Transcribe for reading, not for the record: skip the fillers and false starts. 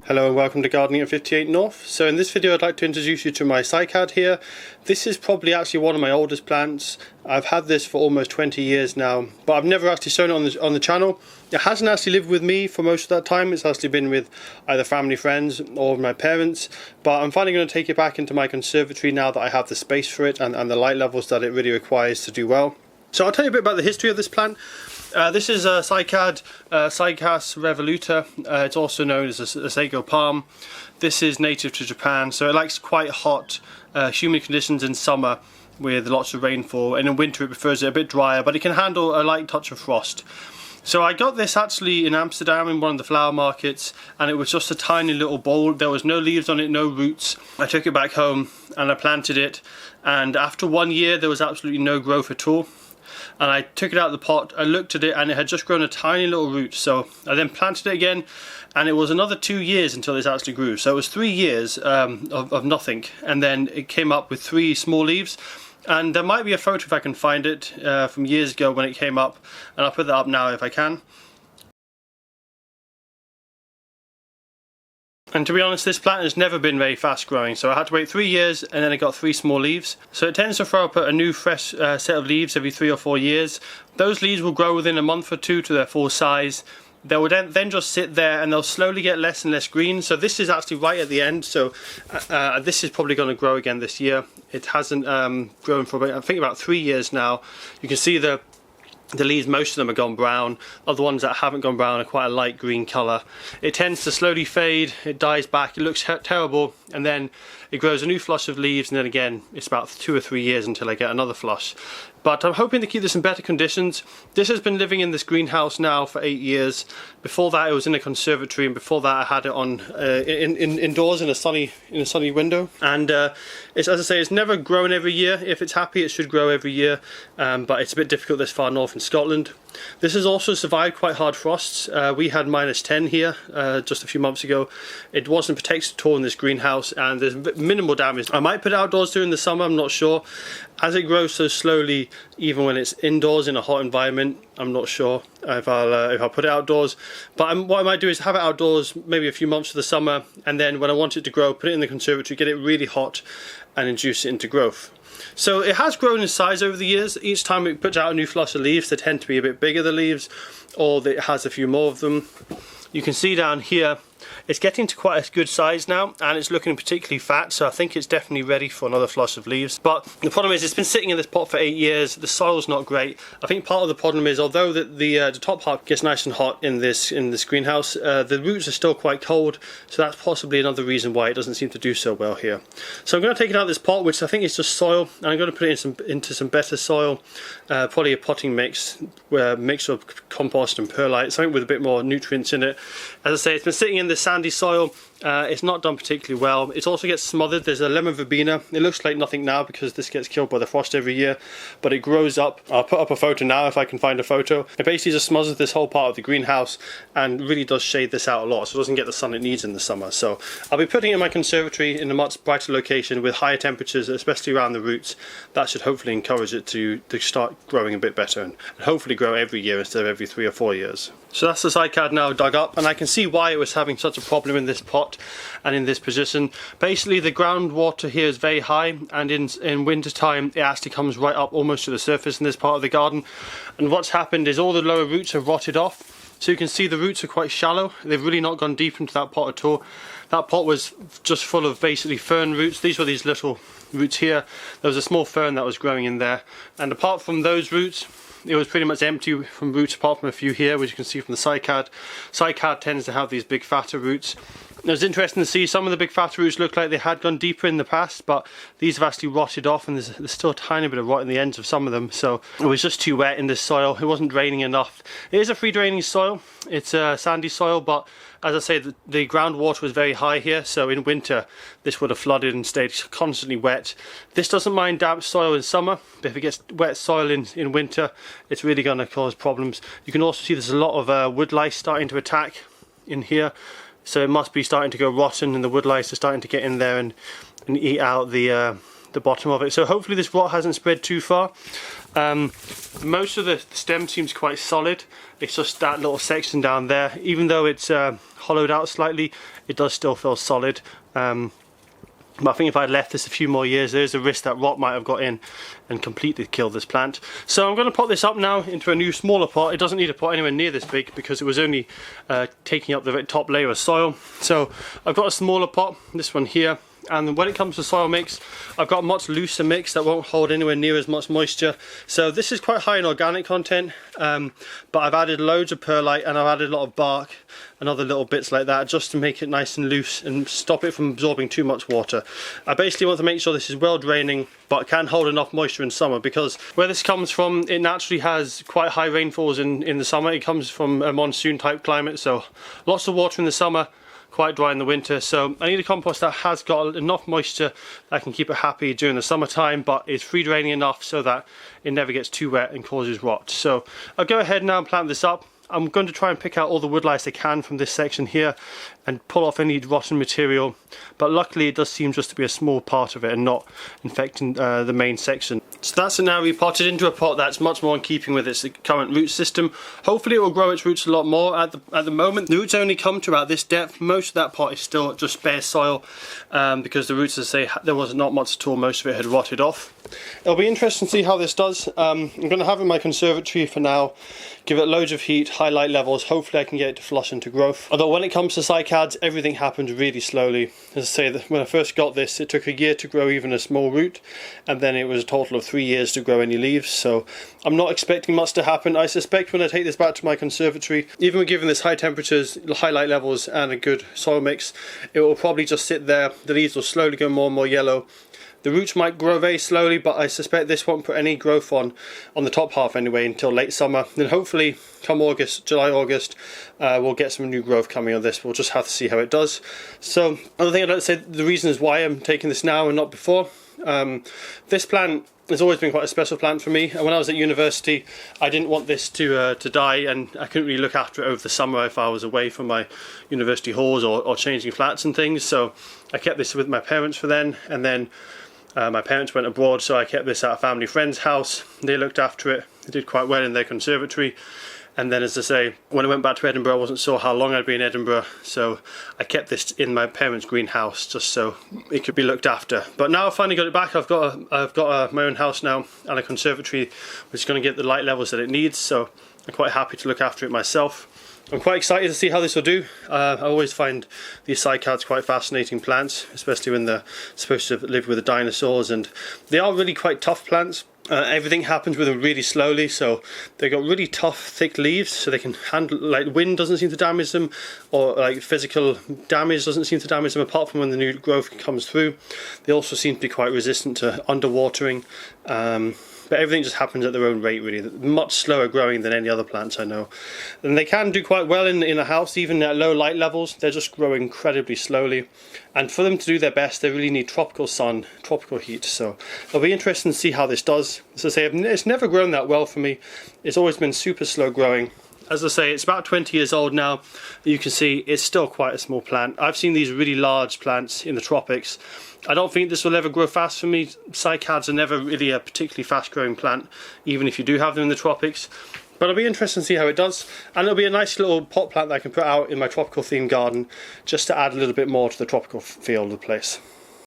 Hello and welcome to Gardening at 58 North. So in this video I'd like to introduce you to my Cycad here. This is probably actually one of my oldest plants. I've had this for almost 20 years now, but I've never actually shown it on the channel. It hasn't actually lived with me for most of that time. It's actually been with either family, friends or my parents, but I'm finally going to take it back into my conservatory now that I have the space for it and the light levels that it really requires to do well. So I'll tell you a bit about the history of this plant. This is a Cycad, Cycas revoluta. It's also known as a sago palm. This is native to Japan, so it likes quite hot, humid conditions in summer with lots of rainfall, and in winter it prefers it a bit drier, but it can handle a light touch of frost. So I got this actually in Amsterdam in one of the flower markets, and it was just a tiny little bowl. There was no leaves on it, no roots. I took it back home and I planted it, and after 1 year there was absolutely no growth at all. And I took it out of the pot, I looked at it, and it had just grown a tiny little root. So I then planted it again, and it was another 2 years until this actually grew. So it was 3 years of nothing, and then it came up with 3 small leaves. And there might be a photo if I can find it from years ago when it came up, and I'll put that up now if I can. And to be honest, this plant has never been very fast growing, so I had to wait 3 years and then it got 3 small leaves. So it tends to throw up a new fresh set of leaves every 3 or 4 years. Those leaves will grow within a month or 2 to their full size. They will then just sit there and they'll slowly get less and less green. So this is actually right at the end, so this is probably going to grow again this year. It hasn't grown for I think about 3 years now. You can see the leaves, most of them have gone brown. Other ones that haven't gone brown are quite a light green colour. It tends to slowly fade, it dies back, it looks terrible, and then it grows a new flush of leaves, and then again it's about 2 or 3 years until I get another flush. But I'm hoping to keep this in better conditions. This has been living in this greenhouse now for 8 years. Before that it was in a conservatory, and before that I had it on indoors in a sunny window. And it's, as I say, it's never grown every year. If it's happy, it should grow every year, but it's a bit difficult this far north in Scotland. This has also survived quite hard frosts. We had -10 here just a few months ago. It wasn't protected at all in this greenhouse, and there's minimal damage. I might put it outdoors during the summer, I'm not sure. As it grows so slowly, even when it's indoors in a hot environment, I'm not sure if I'll put it outdoors. But what I might do is have it outdoors maybe a few months of the summer, and then when I want it to grow, put it in the conservatory, get it really hot and induce it into growth. So it has grown in size over the years. Each time it puts out a new flush of leaves, they tend to be a bit bigger, the leaves, or it has a few more of them. You can see down here it's getting to quite a good size now, and it's looking particularly fat, so I think it's definitely ready for another flush of leaves. But the problem is it's been sitting in this pot for 8 years, the soil's not great. I think part of the problem is, although the top part gets nice and hot in this greenhouse, the roots are still quite cold, so that's possibly another reason why it doesn't seem to do so well here. So I'm going to take it out of this pot, which I think is just soil, and I'm going to put it into some better soil, probably a potting mix, mixture of compost and perlite, something with a bit more nutrients in it. As I say, it's been sitting in this sandy soil. It's not done particularly well. It also gets smothered. There's a lemon verbena. It looks like nothing now because this gets killed by the frost every year, but it grows up. I'll put up a photo now if I can find a photo. It basically just smothers this whole part of the greenhouse and really does shade this out a lot, so it doesn't get the sun it needs in the summer. So I'll be putting it in my conservatory in a much brighter location with higher temperatures, especially around the roots. That should hopefully encourage it to start growing a bit better and hopefully grow every year instead of every 3 or 4 years. So that's the Cycad now dug up, and I can see why it was having such a problem in this pot and in this position. Basically the groundwater here is very high, and in winter time it actually comes right up almost to the surface in this part of the garden, and what's happened is all the lower roots have rotted off. So you can see the roots are quite shallow. They've really not gone deep into that pot at all. That pot was just full of basically fern roots. These were these little roots here. There was a small fern that was growing in there, and apart from those roots it was pretty much empty from roots apart from a few here, which you can see from the Cycad. Cycad tends to have these big fatter roots. It was interesting to see some of the big fatter roots look like they had gone deeper in the past, but these have actually rotted off, and there's still a tiny bit of rot in the ends of some of them, so it was just too wet in this soil. It wasn't draining enough. It is a free draining soil. It's a sandy soil, but as I say, the groundwater was very high here, so in winter this would have flooded and stayed constantly wet. This doesn't mind damp soil in summer, but if it gets wet soil in winter, it's really going to cause problems. You can also see there's a lot of wood lice starting to attack in here, so it must be starting to go rotten, and the wood lice are starting to get in there and eat out the the bottom of it. So hopefully this rot hasn't spread too far. Most of the stem seems quite solid. It's just that little section down there. Even though it's hollowed out slightly, it does still feel solid. But I think if I'd left this a few more years, there's a risk that rot might have got in and completely killed this plant. So I'm going to pot this up now into a new smaller pot. It doesn't need a pot anywhere near this big because it was only taking up the top layer of soil. So I've got a smaller pot, this one here. And when it comes to soil mix, I've got a much looser mix that won't hold anywhere near as much moisture. So this is quite high in organic content, but I've added loads of perlite and I've added a lot of bark and other little bits like that just to make it nice and loose and stop it from absorbing too much water. I basically want to make sure this is well draining but can hold enough moisture in summer, because where this comes from, it naturally has quite high rainfalls in the summer. It comes from a monsoon type climate, so lots of water in the summer, quite dry in the winter. So I need a compost that has got enough moisture that can keep it happy during the summertime, but is free draining enough so that it never gets too wet and causes rot. So I'll go ahead now and plant this up. I'm going to try and pick out all the wood lice I can from this section here and pull off any rotten material, but luckily it does seem just to be a small part of it and not infecting the main section. So that's it now repotted into a pot that's much more in keeping with its current root system. Hopefully it will grow its roots a lot more. At the moment the roots only come to about this depth. Most of that pot is still just bare soil because the roots, as I say, there was not much at all. Most of it had rotted off. It'll be interesting to see how this does. I'm going to have it in my conservatory for now, give it loads of heat, high light levels. Hopefully I can get it to flush into growth. Although when it comes to cycads, everything happens really slowly. As I say, when I first got this, it took a year to grow even a small root, and then it was a total of 3 years to grow any leaves. So I'm not expecting much to happen. I suspect when I take this back to my conservatory, even with given this high temperatures, high light levels and a good soil mix, it will probably just sit there. The leaves will slowly go more and more yellow. The roots might grow very slowly, but I suspect this won't put any growth on the top half anyway until late summer. Then hopefully come August, July, August, we'll get some new growth coming on this. We'll just have to see how it does. So another thing I'd like to say, the reason is why I'm taking this now and not before. This plant has always been quite a special plant for me, and when I was at university I didn't want this to die, and I couldn't really look after it over the summer if I was away from my university halls or changing flats and things. So I kept this with my parents for then, and then my parents went abroad, so I kept this at a family friend's house. They looked after it. They did quite well in their conservatory. And then, as I say, when I went back to Edinburgh, I wasn't sure how long I'd be in Edinburgh, so I kept this in my parents' greenhouse just so it could be looked after. But now I've finally got it back. I've got my own house now and a conservatory which is going to get the light levels that it needs, so I'm quite happy to look after it myself. I'm quite excited to see how this will do. I always find these cycads quite fascinating plants, especially when they're supposed to live with the dinosaurs, and they are really quite tough plants. Everything happens with them really slowly, so they've got really tough, thick leaves, so they can handle, like, wind doesn't seem to damage them, or like physical damage doesn't seem to damage them, apart from when the new growth comes through. They also seem to be quite resistant to underwatering, but everything just happens at their own rate really, much slower growing than any other plants I know. And they can do quite well in a house, even at low light levels. They're just growing incredibly slowly, and for them to do their best they really need tropical sun, tropical heat. So it'll be interesting to see how this does. As I say, it's never grown that well for me. It's always been super slow growing. As I say, it's about 20 years old now. You can see it's still quite a small plant. I've seen these really large plants in the tropics. I don't think this will ever grow fast for me. Cycads are never really a particularly fast growing plant, even if you do have them in the tropics. But it'll be interesting to see how it does, and it'll be a nice little pot plant that I can put out in my tropical themed garden just to add a little bit more to the tropical feel of the place.